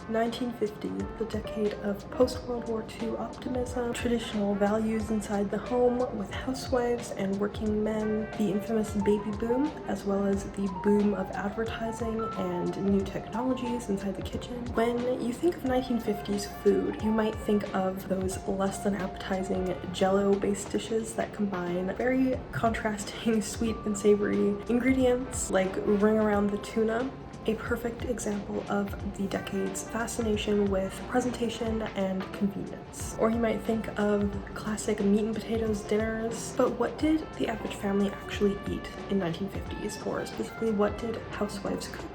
1950, the decade of post-World War II optimism, traditional values inside the home with housewives and working men, the infamous baby boom, as well as the boom of advertising and new technologies inside the kitchen. When you think of 1950s food, you might think of those less than appetizing Jello-based dishes that combine very contrasting sweet and savory ingredients like ring around the tuna. A perfect example of the decade's fascination with presentation and convenience. Or you might think of classic meat and potatoes dinners, but what did the average family actually eat in 1950s? Or specifically, what did housewives cook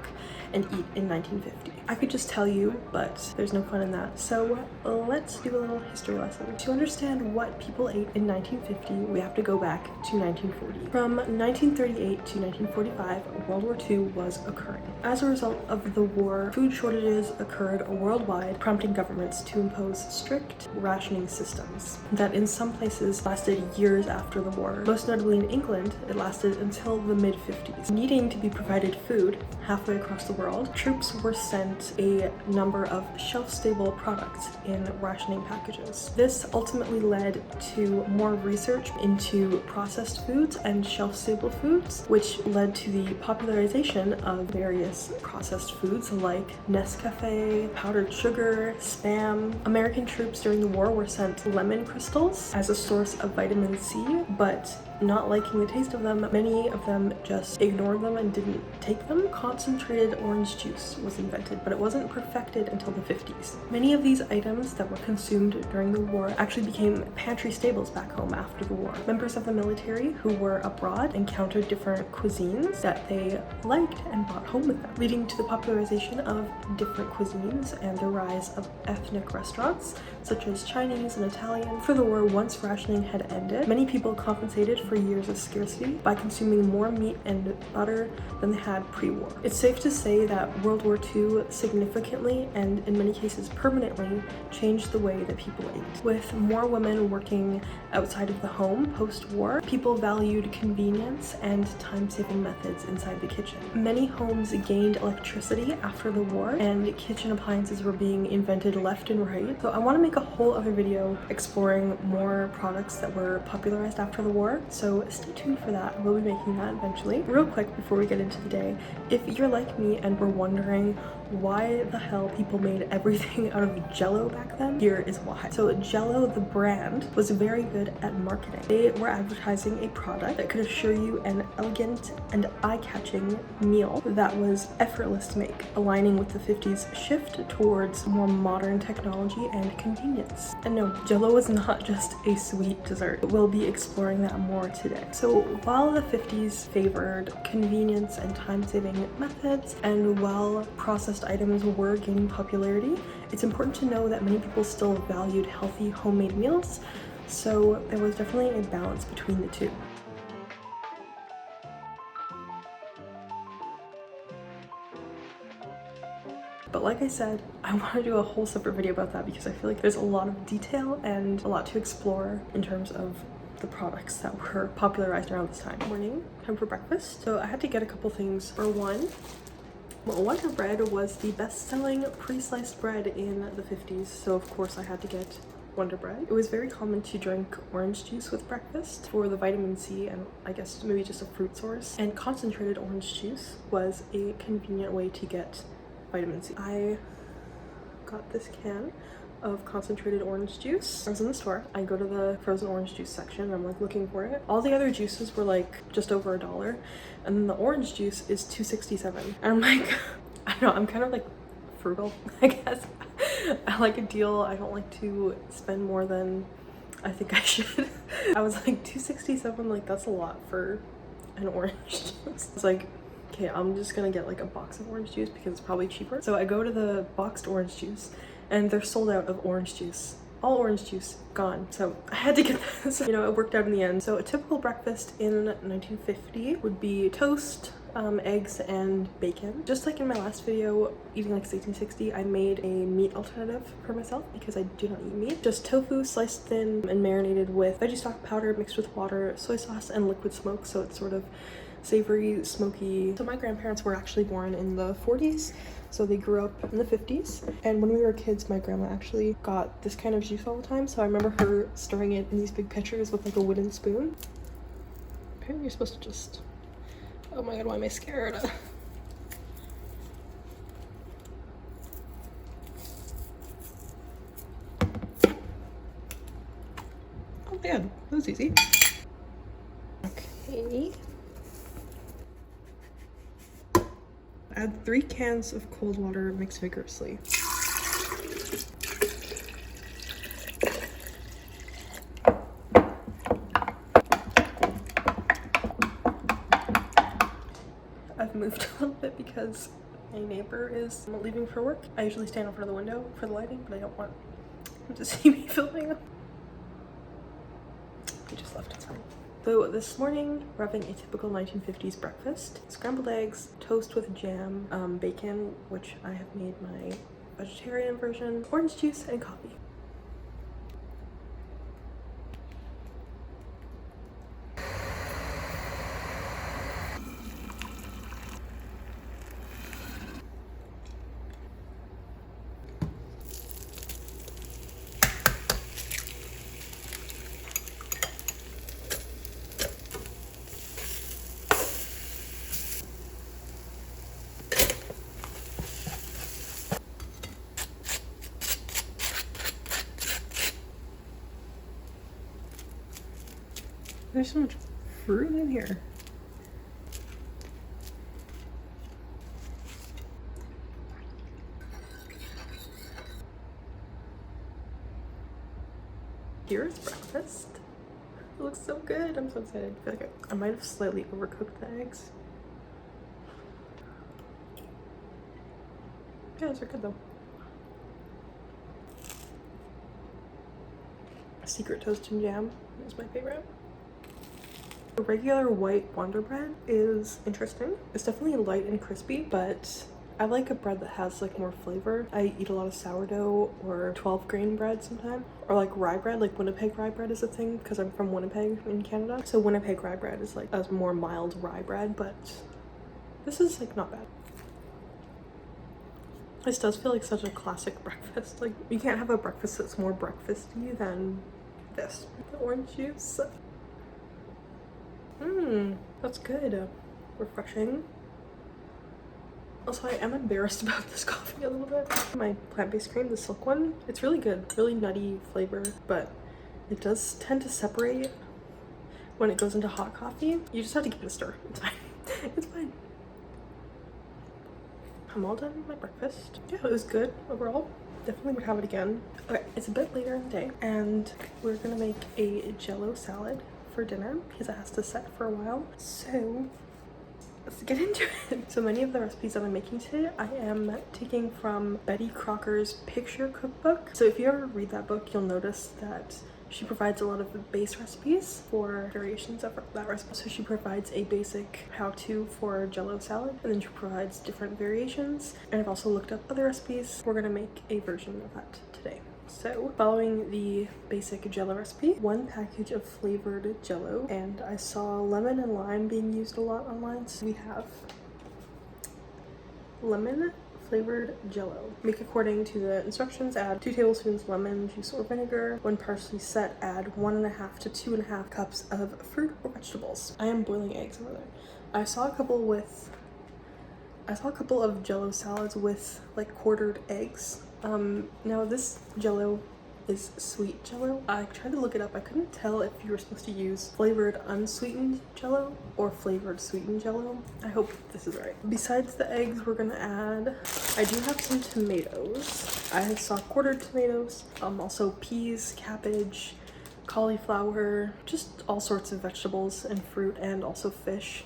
and eat in 1950? I could just tell you, but there's no fun in that. So let's do a little history lesson. To understand what people ate in 1950, we have to go back to 1940. From 1938 to 1945, World War II was occurring. As a result of the war, food shortages occurred worldwide, prompting governments to impose strict rationing systems that in some places lasted years after the war. Most notably in England, it lasted until the mid-50s. Needing to be provided food halfway across the world, troops were sent a number of shelf-stable products in rationing packages. This ultimately led to more research into processed foods and shelf-stable foods, which led to the popularization of various processed foods like Nescafe, powdered sugar, Spam. American troops during the war were sent lemon crystals as a source of vitamin C, but not liking the taste of them, many of them just ignored them and didn't take them. Concentrated orange juice was invented, but it wasn't perfected until the 50s. Many of these items that were consumed during the war actually became pantry staples back home after the war. Members of the military who were abroad encountered different cuisines that they liked and brought home with them, leading to the popularization of different cuisines and the rise of ethnic restaurants such as Chinese and Italian. For the war, once rationing had ended, many people compensated for years of scarcity by consuming more meat and butter than they had pre-war. It's safe to say that World War II significantly and in many cases permanently changed the way that people ate. With more women working outside of the home post-war, people valued convenience and time-saving methods inside the kitchen. Many homes gained electricity after the war and kitchen appliances were being invented left and right. So I want to make a whole other video exploring more products that were popularized after the war. So stay tuned for that. We'll be making that eventually. Real quick before we get into the day, if you're like me and were wondering why the hell people made everything out of Jello back then, here is why. So Jello, the brand, was very good at marketing. They were advertising a product that could assure you an elegant and eye-catching meal that was effortless to make, aligning with the 50s shift towards more modern technology and convenience. And no, Jello was not just a sweet dessert. We'll be exploring that more today. So while the 50s favored convenience and time-saving methods, and while processed items were gaining popularity, it's important to know that many people still valued healthy homemade meals, so there was definitely a balance between the two. But like I said, I want to do a whole separate video about that because I feel like there's a lot of detail and a lot to explore in terms of the products that were popularized around this time. Morning, time for breakfast. So I had to get a couple things. For one, Wonder Bread was the best-selling pre-sliced bread in the 50s, so of course I had to get Wonder Bread. It was very common to drink orange juice with breakfast for the vitamin C and I guess maybe just a fruit source. And concentrated orange juice was a convenient way to get vitamin C. I got this can of concentrated orange juice. I was in the store. I go to the frozen orange juice section and I'm like looking for it. All the other juices were like just over $1, and then the orange juice is $2.67. And I'm like, I don't know, I'm kind of like frugal, I guess. I like a deal. I don't like to spend more than I think I should. I was like, $2.67, like that's a lot for an orange juice. It's like, okay, I'm just gonna get like a box of orange juice because it's probably cheaper. So I go to the boxed orange juice and they're sold out of orange juice. All orange juice gone. So I had to get this. You know, it worked out in the end. So a typical breakfast in 1950 would be toast, eggs, and bacon. Just like in my last video, eating like 1860, I made a meat alternative for myself because I do not eat meat. Just tofu sliced thin and marinated with veggie stock powder mixed with water, soy sauce, and liquid smoke, so it's sort of savory, smoky. So my grandparents were actually born in the 40s, So they grew up in the 50s. And when we were kids, my grandma actually got this kind of juice all the time. So I remember her stirring it in these big pitchers with like a wooden spoon. Apparently you're supposed to just... Oh my god, why am I scared? Oh man, that was easy. Okay. Add 3 cans of cold water, mix vigorously. I've moved a little bit because my neighbor is leaving for work. I usually stand in front of the window for the lighting, but I don't want him to see me filming. He just left, it's fine. So this morning, we're having a typical 1950s breakfast. Scrambled eggs, toast with jam, bacon, which I have made my vegetarian version, orange juice, and coffee. There's so much fruit in here. Here's breakfast. It looks so good. I'm so excited. I feel like I might have slightly overcooked the eggs. Yeah, those are good though. Secret toast and jam is my favorite. The regular white Wonder Bread is interesting. It's definitely light and crispy, but I like a bread that has like more flavor. I eat a lot of sourdough or 12 grain bread sometimes, or like rye bread. Like Winnipeg rye bread is a thing because I'm from Winnipeg in Canada. So Winnipeg rye bread is like a more mild rye bread, but this is like not bad. This does feel like such a classic breakfast. Like you can't have a breakfast that's more breakfasty than this. The orange juice. That's good. Refreshing. Also, I am embarrassed about this coffee a little bit. My plant-based cream, the silk one, it's really good. Really nutty flavor, but it does tend to separate when it goes into hot coffee. You just have to give it a stir. It's fine. It's fine. I'm all done with my breakfast. Yeah, it was good overall. Definitely would have it again. Okay, it's a bit later in the day, and we're gonna make a Jello salad for dinner because it has to set for a while. So let's get into it. So many of the recipes that I'm making today I am taking from Betty Crocker's picture cookbook. So if you ever read that book, you'll notice that she provides a lot of the base recipes for variations of that recipe. So she provides a basic how-to for Jello salad, and then she provides different variations. And I've also looked up other recipes. We're gonna make a version of that today. So, following the basic Jello recipe, 1 package of flavored Jello, and I saw lemon and lime being used a lot online. So we have lemon flavored Jello. Make according to the instructions. Add 2 tablespoons lemon juice or vinegar. When partially set, add 1.5 to 2.5 cups of fruit or vegetables. I am boiling eggs over there. I saw a couple of Jello salads with like quartered eggs. Now this Jello is sweet Jello. I tried to look it up. I couldn't tell if you were supposed to use flavored unsweetened Jello or flavored sweetened Jello. I hope this is right. Besides the eggs, we're gonna add, I do have some tomatoes. I saw quartered tomatoes, also peas, cabbage, cauliflower, just all sorts of vegetables and fruit, and also fish.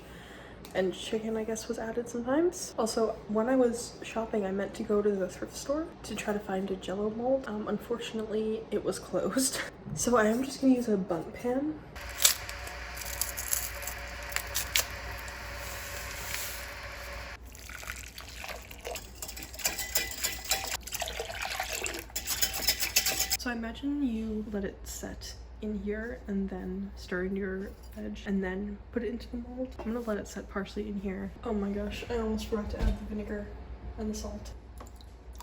And chicken, I guess, was added sometimes. Also, when I was shopping, I meant to go to the thrift store to try to find a Jello mold. Unfortunately, it was closed. So I am just gonna use a bundt pan. So I imagine you let it set in here and then stir in your veg and then put it into the mold. I'm gonna let it set partially in here. Oh my gosh, I almost forgot to add the vinegar and the salt.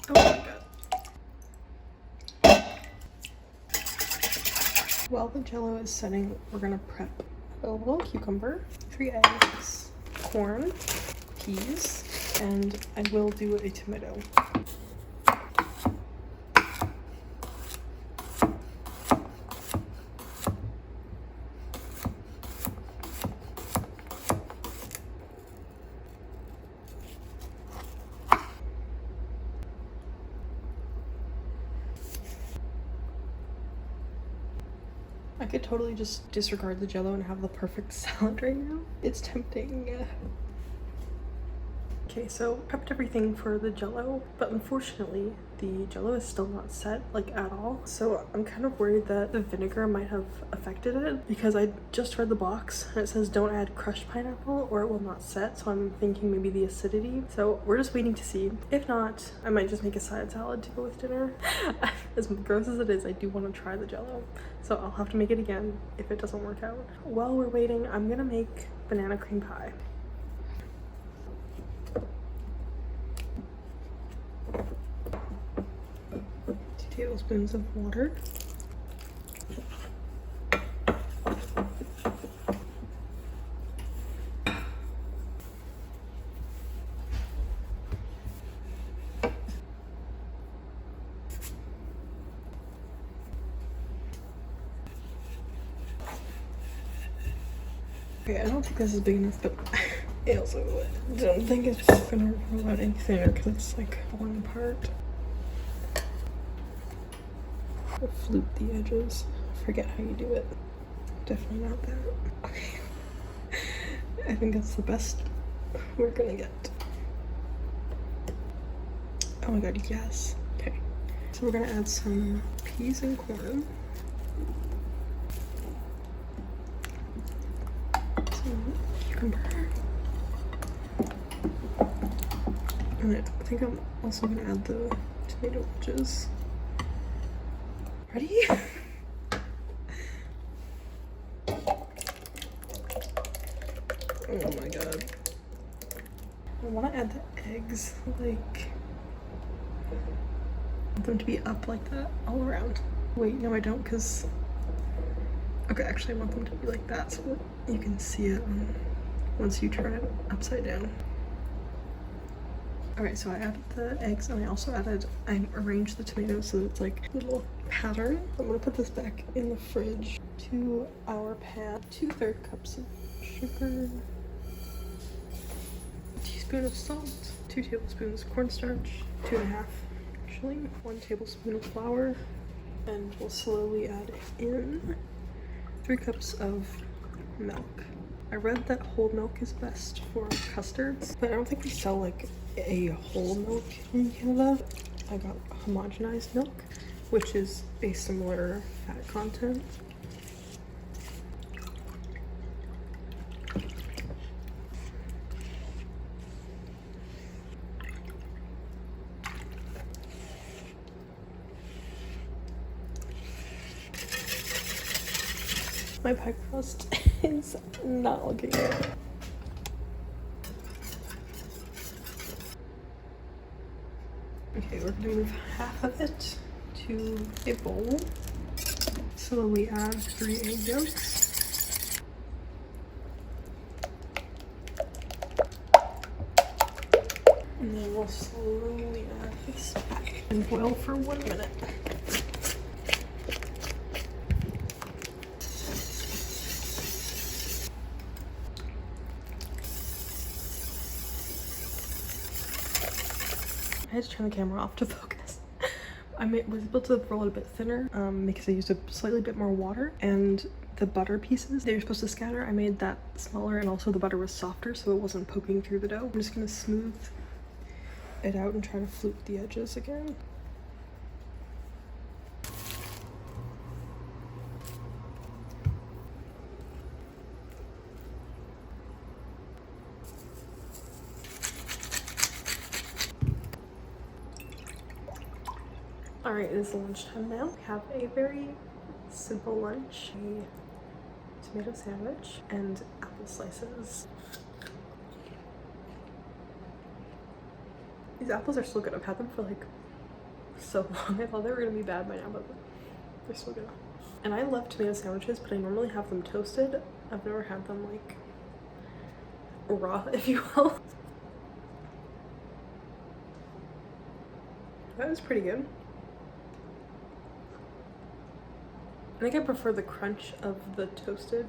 Oh my god. While the Jello is setting, we're gonna prep a little cucumber, 3 eggs, corn, peas, and I will do a tomato. I could totally just disregard the Jello and have the perfect salad right now. It's tempting. Okay, so prepped everything for the Jello, but unfortunately the Jello is still not set, like, at all. So I'm kind of worried that the vinegar might have affected it, because I just read the box and it says don't add crushed pineapple or it will not set. So I'm thinking maybe the acidity. So we're just waiting to see. If not, I might just make a side salad to go with dinner. As gross as it is, I do want to try the Jello. So I'll have to make it again if it doesn't work out. While we're waiting, I'm gonna make banana cream pie. 2 tablespoons of water. Okay, I don't think this is big enough, but I also don't think it's gonna roll out any thinner because it's like falling apart. I'll flute the edges. Forget how you do it. Definitely not that. Okay. I think that's the best we're gonna get. Oh my god, yes. Okay. So we're gonna add some peas and corn. Some cucumber. And I think I'm also gonna add the tomato wedges. Ready? Oh my god. I want to add the eggs, like, I want them to be up like that all around. Wait, no I don't, because, okay, actually I want them to be like that so that you can see it once you turn it upside down. Alright, so I added the eggs and I arranged the tomatoes so that it's like a little pattern. I'm gonna put this back in the fridge. To our pan, 2/3 cups of sugar, a teaspoon of salt, 2 tablespoons cornstarch, 2.5 actually, 1 tablespoon of flour, and we'll slowly add in 3 cups of milk. I read that whole milk is best for custards, but I don't think we sell like a whole milk in Canada. I got homogenized milk, which is a similar fat content. My pie crust is not looking good. Okay, we're gonna move half of it to a bowl. Slowly add 3 egg yolks. And then we'll slowly add this back and boil for 1 minute. I had to turn the camera off to focus. I was able to roll it a bit thinner because I used a slightly bit more water, and the butter pieces they were supposed to scatter, I made that smaller, and also the butter was softer so it wasn't poking through the dough. I'm just gonna smooth it out and try to flute the edges again. Alright, it is lunchtime now. We have a very simple lunch. A tomato sandwich and apple slices. These apples are so good. I've had them for like so long. I thought they were gonna be bad by now, but they're still good. And I love tomato sandwiches, but I normally have them toasted. I've never had them like raw, if you will. That was pretty good. I think I prefer the crunch of the toasted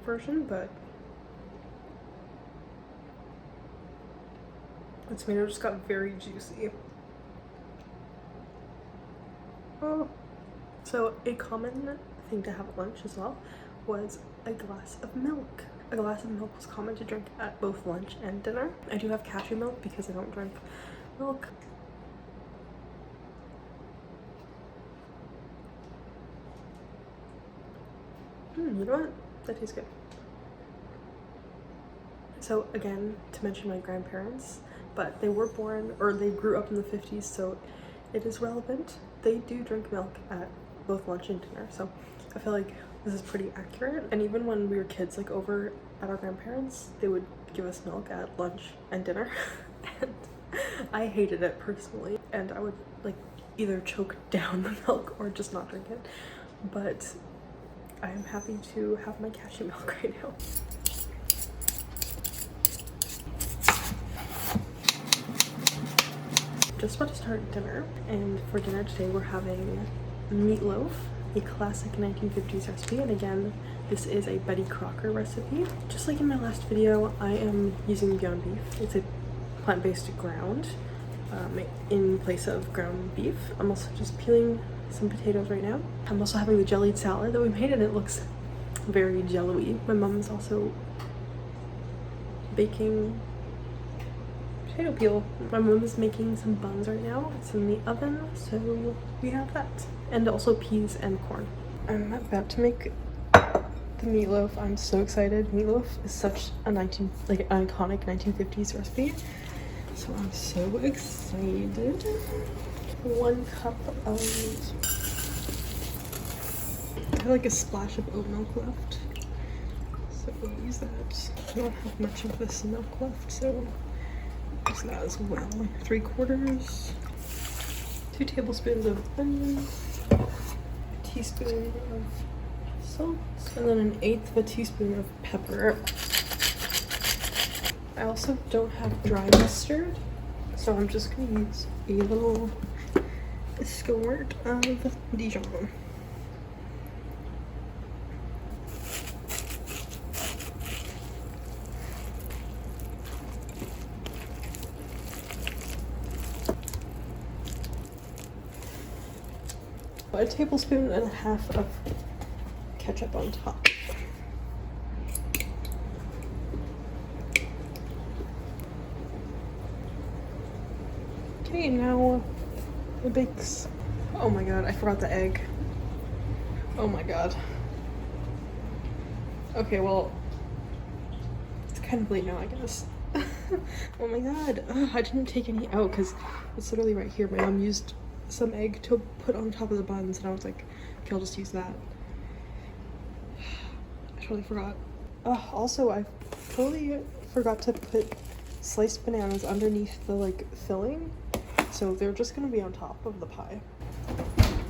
version, but the tomato just got very juicy. Oh. So a common thing to have at lunch as well was a glass of milk. A glass of milk was common to drink at both lunch and dinner. I do have cashew milk because I don't drink milk. You know what? That tastes good. So again, to mention my grandparents, but they were born, or they grew up in the 50s, so it is relevant. They do drink milk at both lunch and dinner, so I feel like this is pretty accurate. And even when we were kids, like over at our grandparents, they would give us milk at lunch and dinner. And I hated it personally, and I would like either choke down the milk or just not drink it. But I am happy to have my cashew milk right now. Just about to start dinner, and for dinner today we're having meatloaf, a classic 1950s recipe. And again, this is a Betty Crocker recipe. Just like in my last video, I am using Beyond Beef. It's a plant-based ground in place of ground beef. I'm also just peeling some potatoes right now. I'm also having the jellied salad that we made, and it looks very jello-y. My mom is also baking potato peel. My mom is making some buns right now. It's in the oven, so we have that. And also peas and corn. I'm about to make the meatloaf. I'm so excited. Meatloaf is such a iconic 1950s recipe. So I'm so excited. 1 cup of, I have like a splash of oat milk left, so we'll use that. I don't have much of this milk left, so use that as well. 3/4, 2 tablespoons of onion, a teaspoon of salt, and then 1/8 of a teaspoon of pepper. I also don't have dry mustard, so I'm just gonna use a little squirt of Dijon. A tablespoon and a half of ketchup on top. Okay, now it bakes. Oh my god, I forgot the egg. Oh my god. Okay, well, it's kind of late now, I guess. Oh my god. Ugh, I didn't take any out because it's literally right here. My mom used some egg to put on top of the buns, and I was like, okay, I'll just use that. I totally forgot. Also, I totally forgot to put sliced bananas underneath the like filling, so they're just gonna be on top of the pie.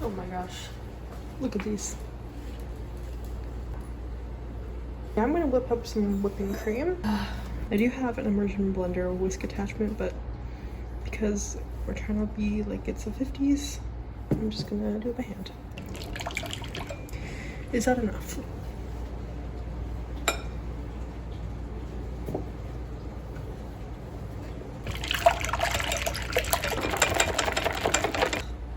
Oh my gosh, look at these. Now I'm gonna whip up some whipping cream. I do have an immersion blender whisk attachment, but because we're trying to be like it's the 50s, I'm just gonna do it by hand. Is that enough?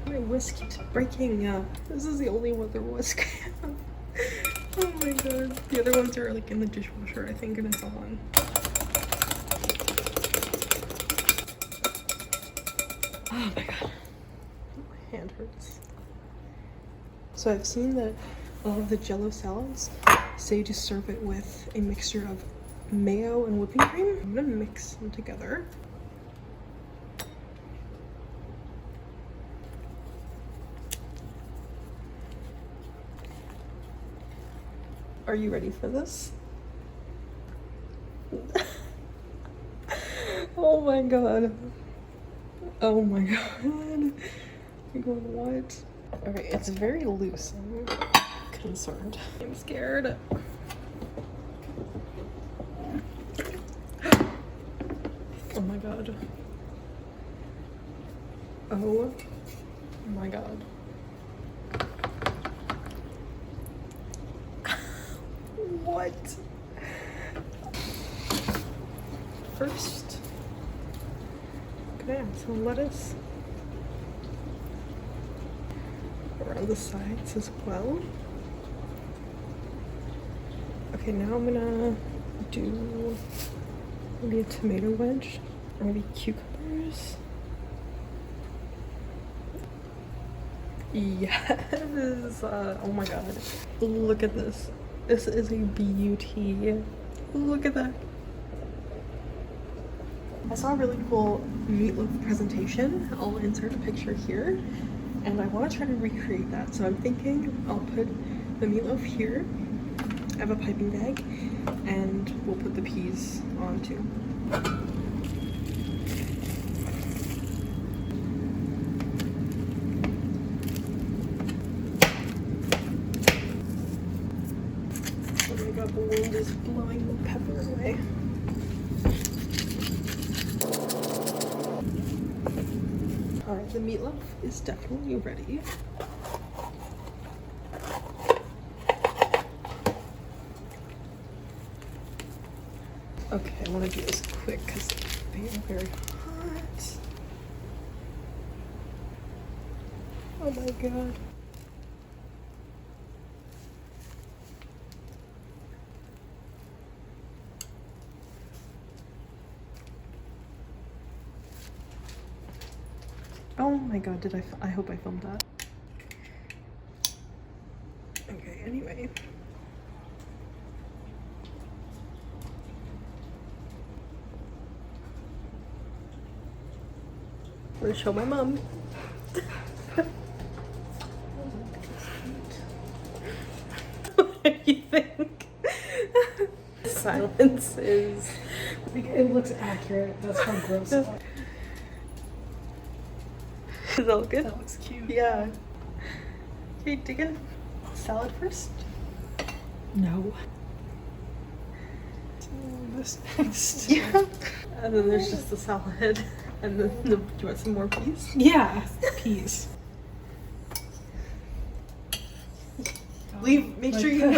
My whisk keeps breaking. This is the only other whisk I have. Oh my god. The other ones are like in the dishwasher, I think, and it's on. Oh my god. My hand hurts. So I've seen that a lot of the Jello salads say to serve it with a mixture of mayo and whipping cream. I'm gonna mix them together. Are you ready for this? Oh my god. Oh my god. What? Okay, it's very loose. I'm concerned. I'm scared. Oh my god. Oh my god. What? First, gonna add some lettuce around the sides as well. Okay, now I'm gonna do maybe a tomato wedge or maybe cucumbers. Yes! Oh my god. Look at this. This is a beauty. Look at that. I saw a really cool meatloaf presentation. I'll insert a picture here. And I want to try to recreate that. So I'm thinking I'll put the meatloaf here. I have a piping bag. And we'll put the peas on too. The wind is blowing the pepper away. Alright, the meatloaf is definitely ready. Okay, I want to do this quick because they are very hot. Oh my god. Oh my god, I hope I filmed that. Okay, anyway. I'm gonna show my mom. What do you think? Silence is... It looks accurate. That's how gross it is. Is that look good? That looks cute. Yeah. Okay, dig in. Salad first? No. This next. Yeah. And then there's just the salad. And then do you want some more peas? Yeah, peas. Make sure you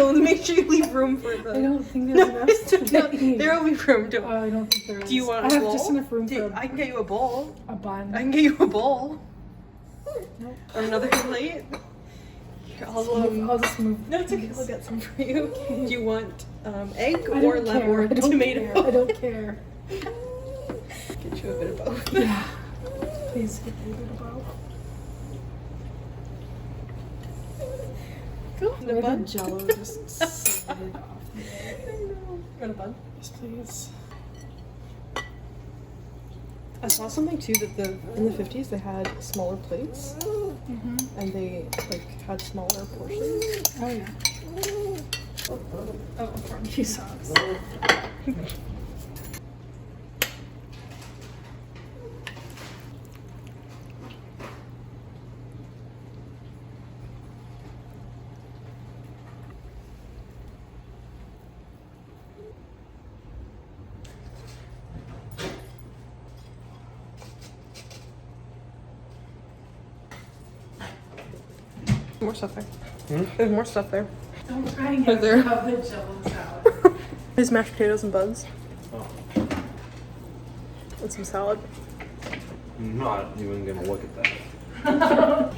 leave room for the... I don't think there's enough. No, there will be room. I don't think there is. Do you want a I have bowl? just enough room for I can get you a bowl. a bun. I can get you a bowl. Nope. Or another plate. Here, I'll just move. No, it's okay. I'll get some for you. Do you want egg I or don't care. tomato? I don't care. Get you a bit of both. Yeah. Please get me a bit of both. Cool. The bun? Jello just slid off the egg. I know. Got a bun? Yes, please. I saw something too that in the 50s they had smaller plates and they had smaller portions. Oh yeah. Oh, barbecue sauce. More stuff there. There's more stuff there. I'm trying Is there? to have the Jello salad. There's mashed potatoes and buns. Oh, And some salad. I'm not even gonna look at that.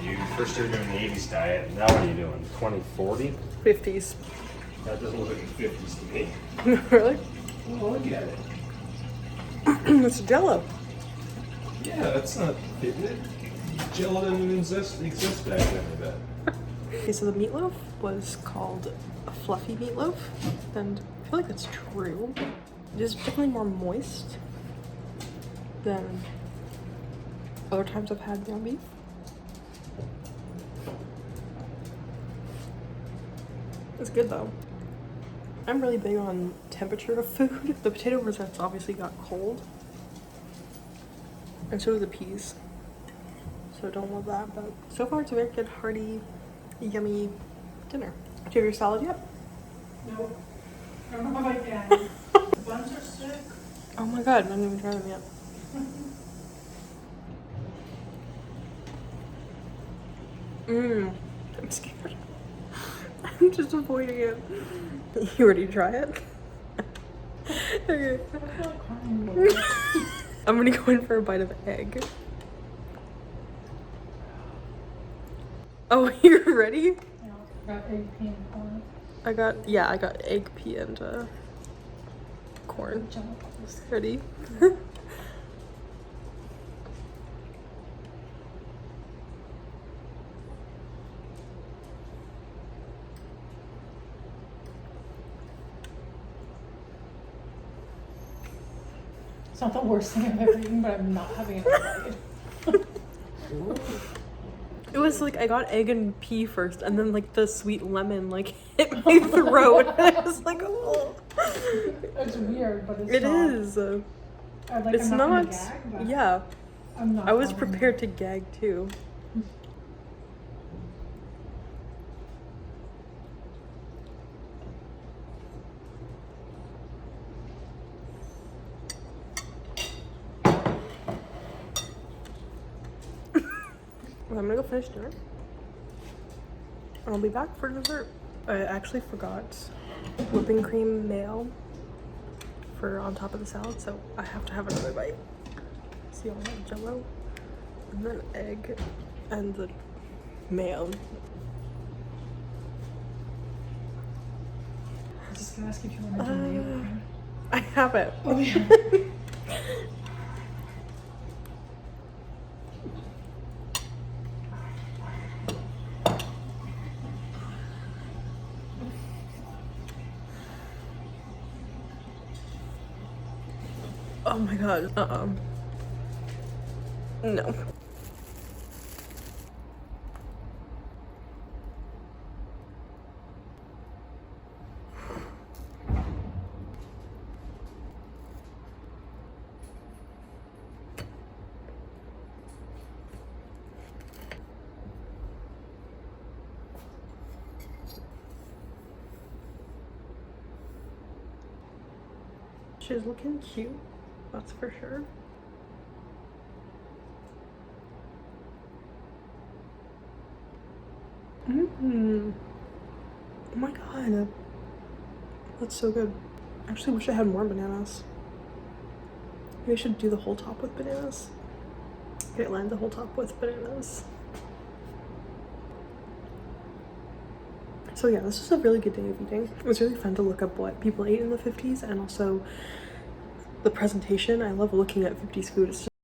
You first you're doing the 80s diet, now what are you doing? 2040? 50s. That doesn't look like the 50s to me. Really? Well, look at it. It's Jello. Yeah, that's not. Jello didn't even exist back then, I bet. Okay, so the meatloaf was called a fluffy meatloaf, and I feel like that's true. It is definitely more moist than other times I've had ground beef. It's good though. I'm really big on temperature of food. The potato rosettes obviously got cold. And so do the peas. So don't love that, but so far it's a very good, hearty, yummy dinner. Do you have your salad yet? No. I don't know if I can. The buns are sick. Oh my god, I haven't even tried them yet. I'm scared. I'm just avoiding it. You ready to try it? Okay. I feel like crying. I'm gonna go in for a bite of egg. Oh, you're ready? Yeah, got egg, pea, and corn. I got egg, pea, and corn. Jello. Ready? It's not the worst thing I've ever eaten, but I'm not having another bite. It was like I got egg and pea first, and then like the sweet lemon like hit my throat. I was like, oh. It's weird, but it's It not. is. It's I'm not. not. Gag, but Yeah, I'm not. I was having prepared to gag too. Well, I'm gonna go finish dinner. I'll be back for dessert. I actually forgot whipping cream mayo for on top of the salad, so I have to have another bite. See, I'll have Jello, and then egg, and the mayo. I was just gonna ask if you wanted to mayo cream. I have it. Oh yeah. Oh my god. No. She's looking cute, that's for sure. Oh my god. That's so good. I actually wish I had more bananas. Maybe I should do the whole top with bananas. Okay, land the whole top with bananas. So yeah, this was a really good day of eating. It was really fun to look up what people ate in the 50s and also the presentation. I love looking at 50s food. It's just